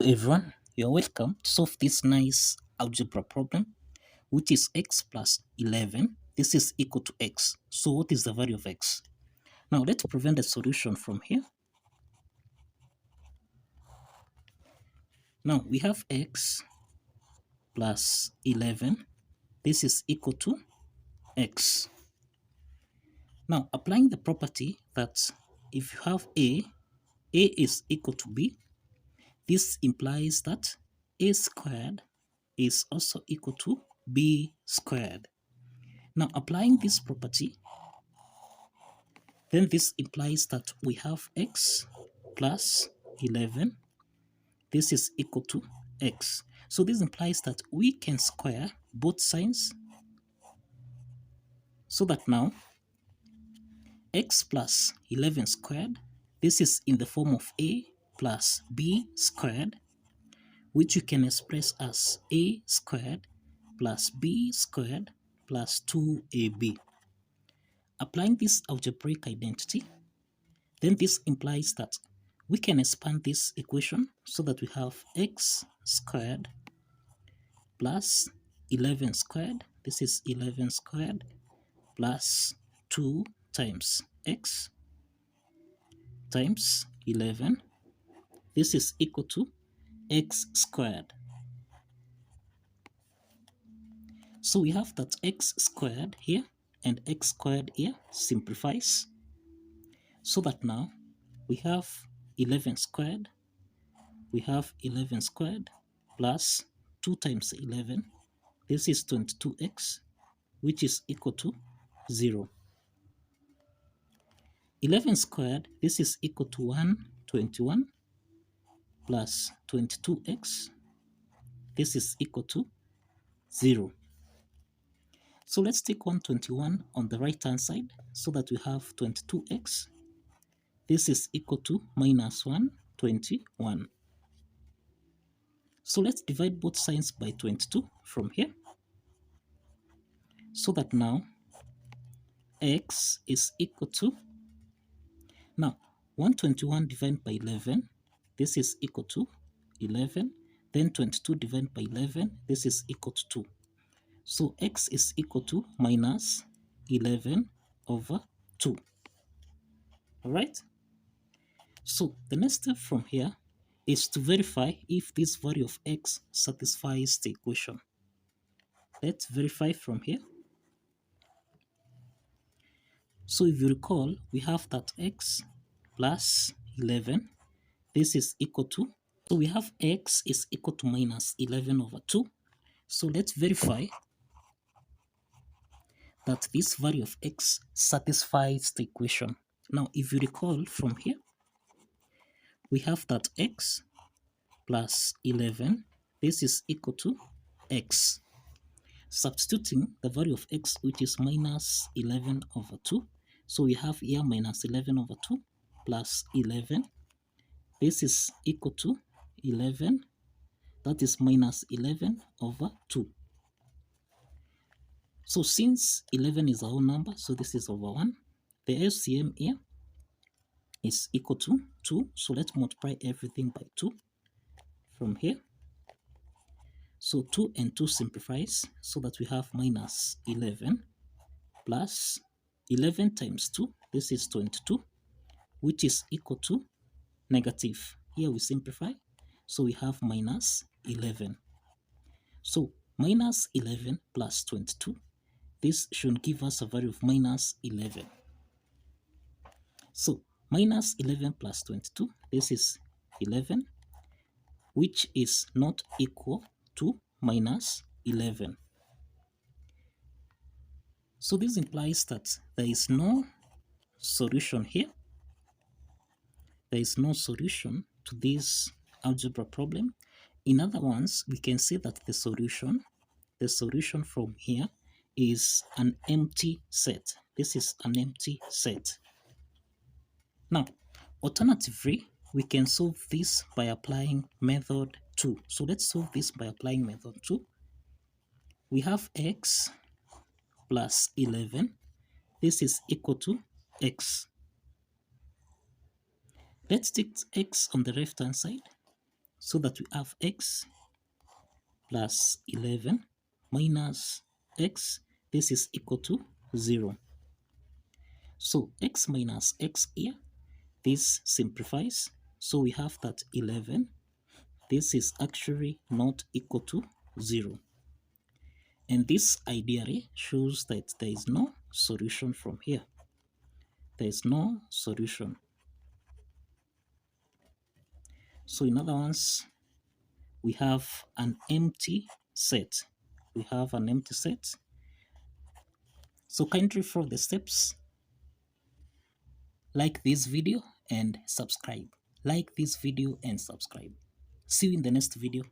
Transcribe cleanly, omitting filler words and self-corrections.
Everyone, you're welcome to solve this nice algebra problem, which is x plus 11. This is equal to x. So what is the value of x? Now let's prevent the solution from here. Now we have x plus 11. This is equal to x. Now applying the property that if you have a is equal to b, this implies that a squared is also equal to b squared. Now applying this property, then this implies that we have x plus 11. This is equal to x. So this implies that we can square both signs, so that now x plus 11 squared, this is in the form of a plus b squared, which you can express as a squared plus b squared plus 2ab. Applying this algebraic identity, then this implies that we can expand this equation so that we have x squared plus 11 squared. This is 11 squared plus 2 times x times 11. This is equal to x squared. So we have that x squared here and x squared here simplifies, so that now we have 11 squared. We have 11 squared plus 2 times 11. This is 22x, which is equal to 0. 11 squared, this is equal to 121 plus 22x. This is equal to 0. So let's take 121 on the right hand side so that we have 22x. This is equal to minus 121. So let's divide both signs by 22 from here, so that now x is equal to, now 121 divided by 11, this is equal to 11. Then 22 divided by 11, this is equal to 2. So x is equal to minus 11 over 2. Alright? So the next step from here is to verify if this value of x satisfies the equation. Let's verify from here. So if you recall, we have that x plus 11, this is equal to, so we have x is equal to minus 11 over 2. So let's verify that this value of x satisfies the equation. Now, if you recall from here, we have that x plus 11, this is equal to x. Substituting the value of x, which is minus 11 over 2. So we have here minus 11 over 2 plus 11. This is equal to 11. That is minus 11 over 2. So since 11 is a whole number, so this is over 1. The LCM here is equal to 2. So let's multiply everything by 2 from here. So 2 and 2 simplifies, so that we have minus 11 plus 11 times 2. This is 22, which is equal to negative. Here we simplify, so we have minus 11. So minus 11 plus 22. This should give us a value of minus 11. So minus 11 plus 22, this is 11, which is not equal to minus 11. So this implies that there is no solution here. There is no solution to this algebra problem. In other words, we can say that the solution from here is an empty set. This is an empty set. Now, alternatively, we can solve this by applying method 2. So let's solve this by applying method 2. We have x plus 11. This is equal to x. Let's take x on the left hand side. so that we have x plus 11 minus x. This is equal to 0. So x minus x here, this simplifies. So we have that 11. This is actually not equal to 0. And this ideally shows that there is no solution from here. There is no solution. So in other words, we have an empty set. We have an empty set. So kindly follow the steps. Like this video and subscribe. Like this video and subscribe. See you in the next video.